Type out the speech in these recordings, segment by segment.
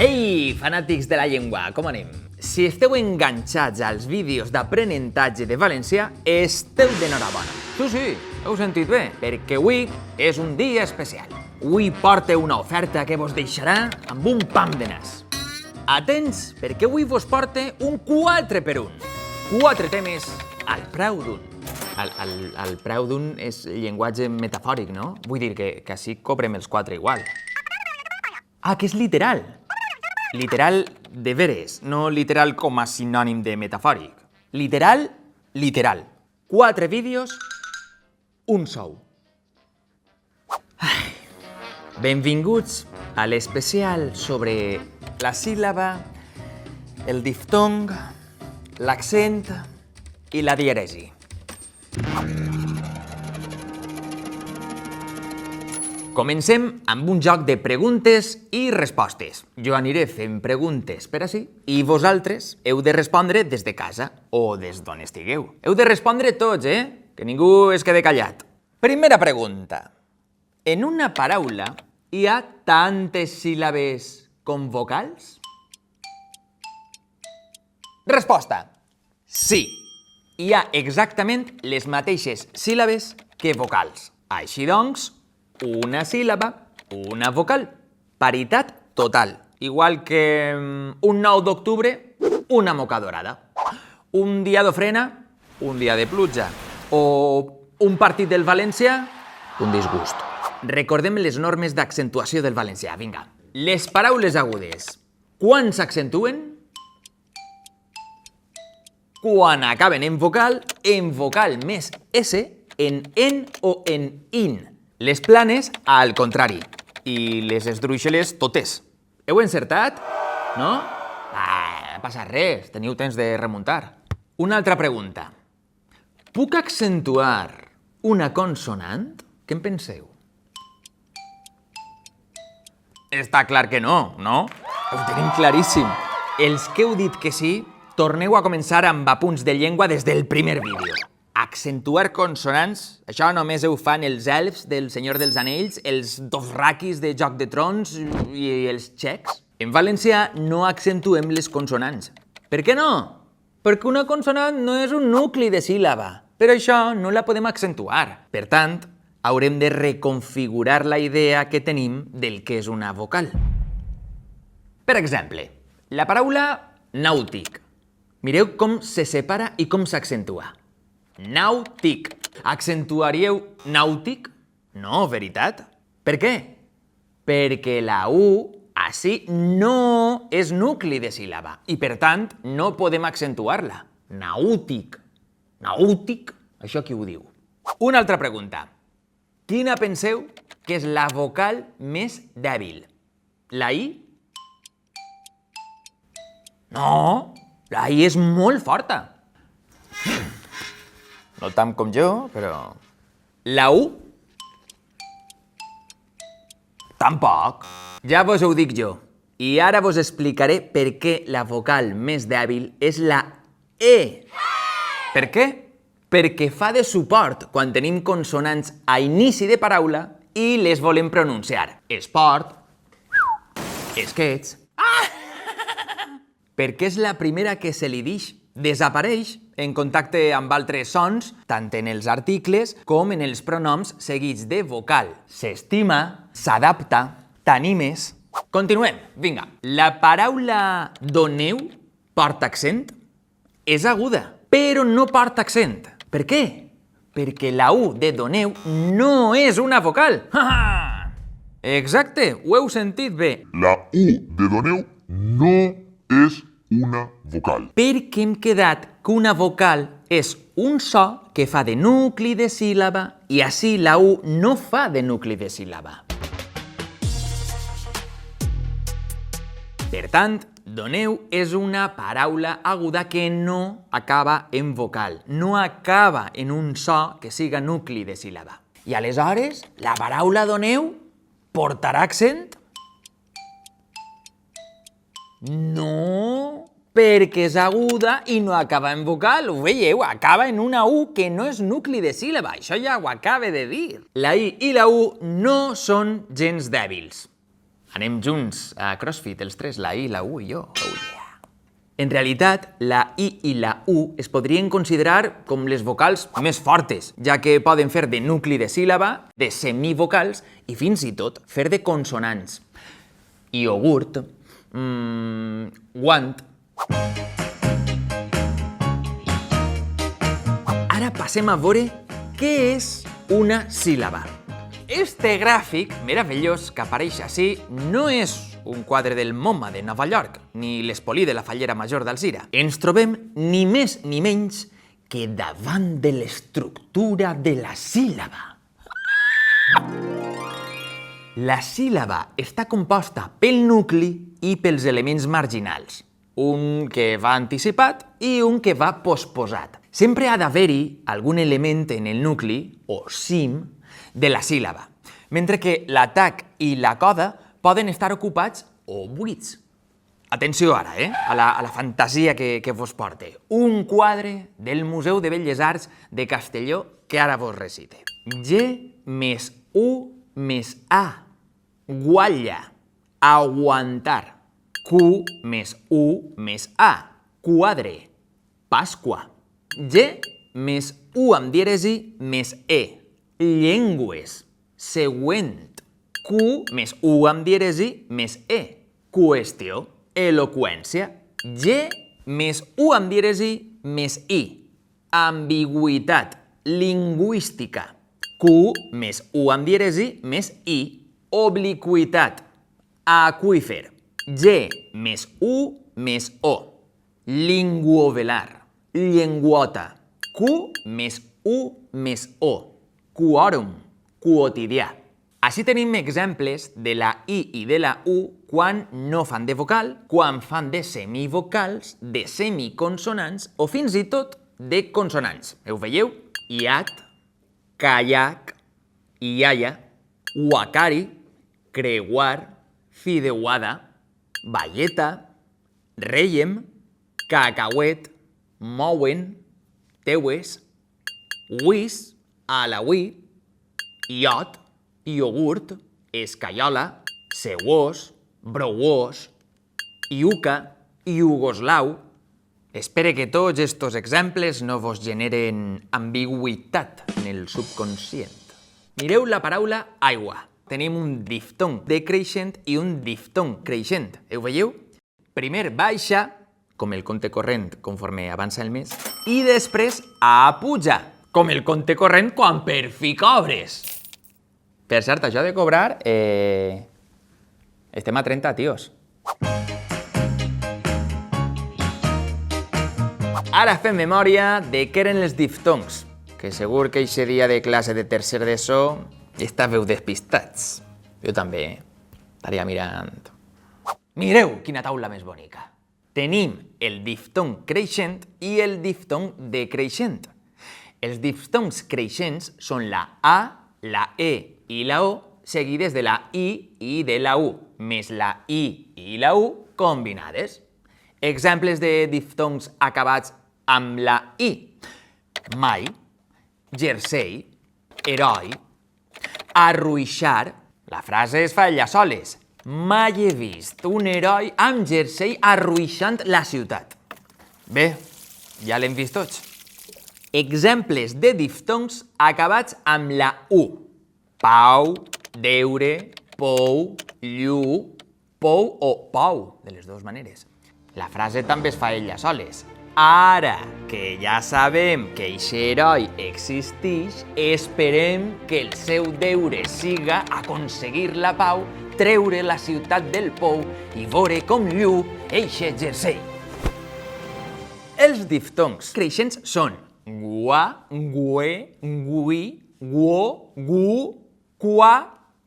Ei, fanàtics de la llengua, com anem? Si esteu enganxats als vídeos d'aprenentatge de valencià, esteu d'enhorabona. Sí, heu sentit bé, perquè avui és un dia especial. Avui porta una oferta que vos deixarà amb un pam de nas. Atents, perquè avui vos porta un 4x1. 4 temes al preu d'un. El preu d'un és llenguatge metafòric, no? Vull dir que així cobrem els 4 igual. Ah, que és literal. Literal de veres, no literal com a sinònim de metafòric. Literal, literal. 4 vídeos, un sou. Benvinguts a l'especial sobre la síl·laba, el diftong, l'accent i la dièresi. Comencem amb un joc de preguntes i respostes. Jo aniré fent preguntes per ací i vosaltres heu de respondre des de casa o des d'on estigueu. Heu de respondre tots, Que ningú es quede callat. Primera pregunta. En una paraula hi ha tantes síl·labes com vocals? Resposta. Sí. Hi ha exactament les mateixes síl·labes que vocals. Així doncs, una síl·laba, una vocal. Paritat total. Igual que un 9 d'octubre, una moca dorada. Un dia d'ofrena, un dia de pluja. O un partit del València, un disgust. Recordem les normes d'accentuació del valencià. Vinga. Les paraules agudes, quan s'accentuen? Quan acaben en vocal més S, en o en in. Les planes, al contrari. I les esdrúixoles, totes. Heu encertat? No? No passa res, teniu temps de remuntar. Una altra pregunta. Puc accentuar una consonant? Què en penseu? Està clar que no, no? Ho tenim claríssim. Els que heu dit que sí, torneu a començar amb apunts de llengua des del primer vídeo. Accentuar consonants, això només ho fan els elfs del Senyor dels Anells, els dofraquis de Joc de Trons i els txecs. En valencià no accentuem les consonants. Per què no? Perquè una consonant no és un nucli de síl·laba. Per això no la podem accentuar. Per tant, haurem de reconfigurar la idea que tenim del que és una vocal. Per exemple, la paraula nàutic. Mireu com se separa i com s'accentua. Nàutic. Accentuaríeu nàutic? No, veritat? Per què? Perquè la U, així, no és nucli de síl·laba i, per tant, no podem accentuar-la. Nàutic. Nàutic? Això qui ho diu? Una altra pregunta. Quina penseu que és la vocal més dèbil? La I? No, la I és molt forta. No tant com jo, però... La U? Tampoc. Ja vos ho dic jo. I ara vos explicaré per què la vocal més dèbil és la E. Per què? Perquè fa de suport quan tenim consonants a inici de paraula i les volem pronunciar. Esport, esquets... Perquè és la primera que se li dix. Desapareix en contacte amb altres sons, tant en els articles com en els pronoms seguits de vocal. S'estima, s'adapta, t'animes... Continuem, vinga. La paraula doneu porta accent? És aguda, però no porta accent. Per què? Perquè la U de doneu no és una vocal. Exacte, ho heu sentit bé. La U de doneu no és una vocal. Perquè hem quedat que una vocal és un so que fa de nucli de síl·laba i així la U no fa de nucli de síl·laba. Per tant, doneu és una paraula aguda que no acaba en vocal, no acaba en un so que siga nucli de síl·laba. I aleshores, la paraula doneu portarà accent? No, perquè és aguda i no acaba en vocal. Ho veieu? Acaba en una U que no és nucli de síl·laba. Això ja ho acaba de dir. La I i la U no són gens dèbils. Anem junts a CrossFit, els tres, la I, la U i jo. Oh, yeah. En realitat, la I i la U es podrien considerar com les vocals més fortes, ja que poden fer de nucli de síl·laba, de semivocals i fins i tot fer de consonants. Iogurt, guant. Ara passem a veure què és una síl·laba. Este gràfic meravellós que apareix així no és un quadre del MoMA de Nova York, ni l'Espolí de la Fallera Major d'Alzira. Ens trobem ni més ni menys que davant de l'estructura de la síl·laba. La síl·laba està composta pel nucli i pels elements marginals, un que va anticipat i un que va posposat. Sempre ha d'haver-hi algun element en el nucli, o cim, de la síl·laba, mentre que l'atac i la coda poden estar ocupats o buits. Atenció ara, a la fantasia que vos porte. Un quadre del Museu de Belles Arts de Castelló que ara vos recite. G més U més A. Guatlla. Aguantar. Q més U més A. Quadre. Pasqua. G més U amb dièresi més E. Llengües. Següent. Q més U amb dièresi més E. Qüestió. Eloqüència. G més U amb dièresi més I. Ambigüitat. Lingüística. Q més U amb dièresi més I. Obliqüitat. Aqüífer. G més U més O. Linguovelar. Llengüota. Q més U més O. Quòrum. Quotidià. Així tenim exemples de la I i de la U quan no fan de vocal, quan fan de semivocals, de semiconsonants o fins i tot de consonants. Ho veieu? Iat, caiac, iaia, uacari, creuar, fideuada, balleta, rèiem, cacauet, mouen, teues, uis, alauí, iot, iogurt, escaiola, seuós, brouós, iuca, iugoslau. Espero que tots estos exemples no vos generen ambigüitat en el subconscient. Mireu la paraula aigua. Tenim un diftong decreixent i un diftong creixent. Ho veieu? Primer baixa, com el compte corrent conforme avança el mes, i després puja, com el compte corrent quan per fi cobres. Per cert, això de cobrar, estem a 30, tios. Ara fem memòria de què eren els diftongs, que segur que aquest dia de classe de tercer d'ESO estàveu despistats. Jo també estaria mirant. Mireu quina taula més bonica. Tenim el diftong creixent i el diftong decreixent. Els diftongs creixents són la A, la E i la O seguides de la I i de la U, més la I i la U combinades. Exemples de diftongs acabats amb la I. Mai, jersei, heroi, arruixar. La frase es fa ella soles. Mai he vist un heroi amb jersei arruixant la ciutat. Bé, ja l'hem vist tots. Exemples de diftongs acabats amb la U. Pau, deure, pou, llu, pou o pou, de les dues maneres. La frase també es fa ella soles. Ara que ja sabem que aquest heroi existeix, esperem que el seu deure siga aconseguir la pau, treure la ciutat del pou i veure com llu eixe jersei. Els diftongs creixents són gua, gue, gui, guo, gu, qua,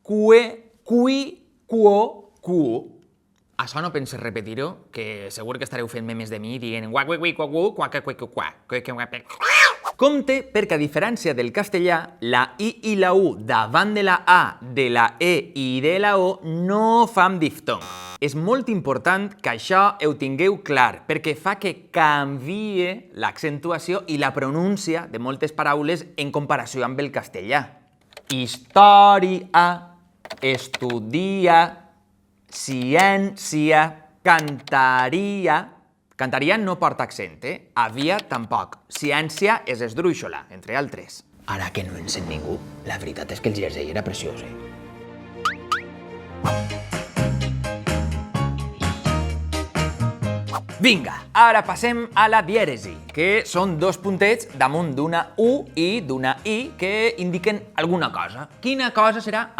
cue, cui, quo, cu. Això no penses repetir-ho, que segur que estareu fent memes de mi dient guac, guac, guac, guac, guac, guac. Compte perquè, a diferència del castellà, la I i la U davant de la A, de la E i de la O no fan diftong. És molt important que això ho tingueu clar, perquè fa que canvie l'accentuació i la pronúncia de moltes paraules en comparació amb el castellà. Història, estudia, ciència, cantaria... Cantaria no porta accent, Havia tampoc. Ciència és esdrúixola, entre altres. Ara que no en sent ningú, la veritat és que el jersei era preciós, Vinga, ara passem a la dièresi, que són dos puntets damunt d'una U i d'una I que indiquen alguna cosa. Quina cosa serà?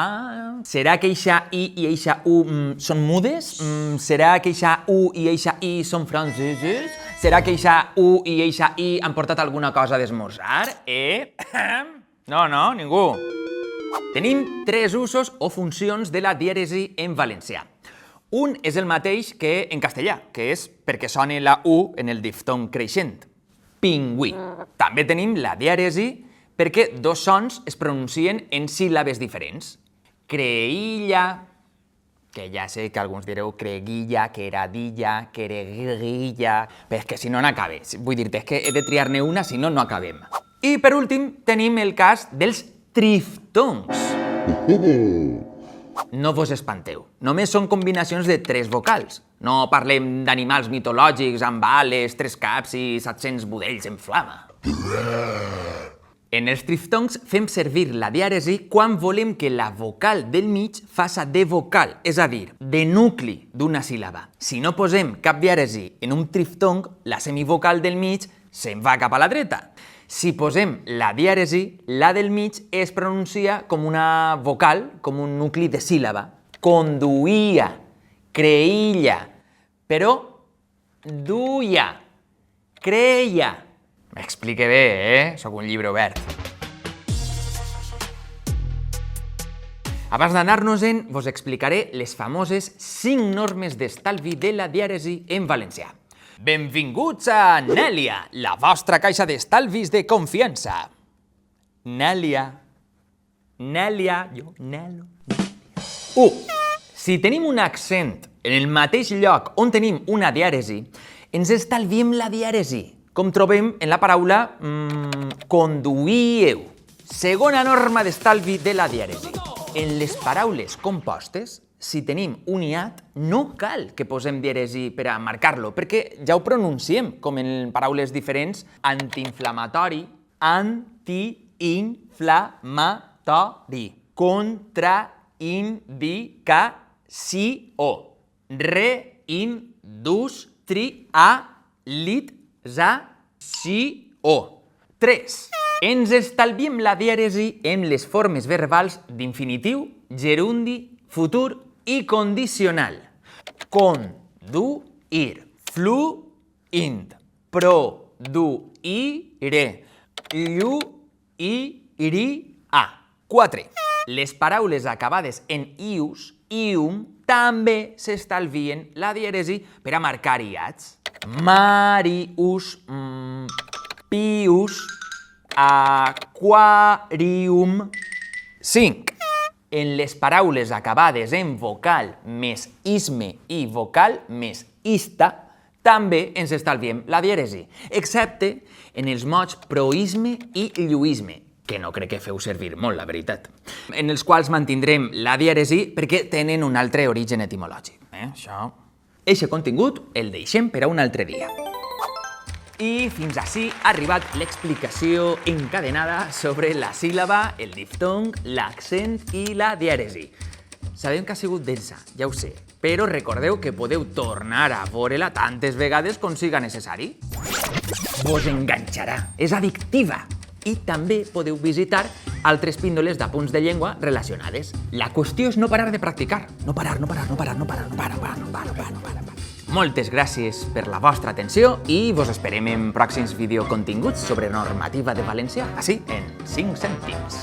Serà que eixa I i eixa U són mudes? Serà que eixa U i eixa I són franceses? Serà que eixa U i eixa I han portat alguna cosa d'esmorzar? No, ningú. Tenim tres usos o funcions de la dièresi en valencià. Un és el mateix que en castellà, que és perquè sona la U en el diftong creixent. Pingüí. També tenim la dièresi perquè dos sons es pronuncien en síl·labes diferents. Creïlla, que ja sé que alguns direu creguilla, queradilla, quereguilla, però és que si no n'acabe. Vull dir-te, és que he de triar-ne una, si no, no acabem. I per últim tenim el cas dels triftongs. No vos espanteu, només són combinacions de tres vocals. No parlem d'animals mitològics amb ales, tres caps i 700 budells en flama. En els triftongs fem servir la dièresi quan volem que la vocal del mig faça de vocal, és a dir, de nucli d'una síl·laba. Si no posem cap dièresi en un triftong, la semivocal del mig se'n va cap a la dreta. Si posem la dièresi, la del mig es pronuncia com una vocal, com un nucli de síl·laba. Conduïa, creïlla, però duia, creia. M'explique bé, Soc un llibre obert. Abans d'anar-nos-en, vos explicaré les famoses 5 normes d'estalvi de la dièresi en valencià. Benvinguts a Nèlia, la vostra caixa d'estalvis de confiança. Nèlia, jo, Nelo. 1. Si tenim un accent en el mateix lloc on tenim una dièresi, ens estalviem la dièresi, com trobem en la paraula conduïeu. Segona norma d'estalvi de la dièresi. En les paraules compostes, si tenim un hiat, no cal que posem dièresi per a marcar-lo, perquè ja ho pronunciem, com en paraules diferents, antiinflamatori, antiinflamatori, contraindicació, reindustrialització. 3. Ens estalviem la dièresi en les formes verbals d'infinitiu, gerundi, futur i condicional. Conduir, fluint, produiré, lluiria. 4. Les paraules acabades en ius, ium, també s'estalvien la dièresi per a marcar hiats. Marius, pius, aquarium. 5. En les paraules acabades en vocal més isme i vocal més ista, també ens estalviem la dièresi, excepte en els mots proisme i lluïsme, que no crec que feu servir molt, la veritat, en els quals mantindrem la dièresi perquè tenen un altre origen etimològic. Això. Eixe contingut el deixem per a un altre dia. I fins ací ha arribat l'explicació encadenada sobre la síl·laba, el diftong, l'accent i la dièresi. Sabem que ha sigut densa, ja ho sé, però recordeu que podeu tornar a veure-la tantes vegades com siga necessari. Vos enganxarà, és addictiva! I també podeu visitar altres píndoles d'apunts de llengua relacionades. La qüestió és no parar de practicar. No parar. Moltes gràcies per la vostra atenció i vos esperem en pròxims videocontinguts sobre normativa de valencià, així en 5 cèntims.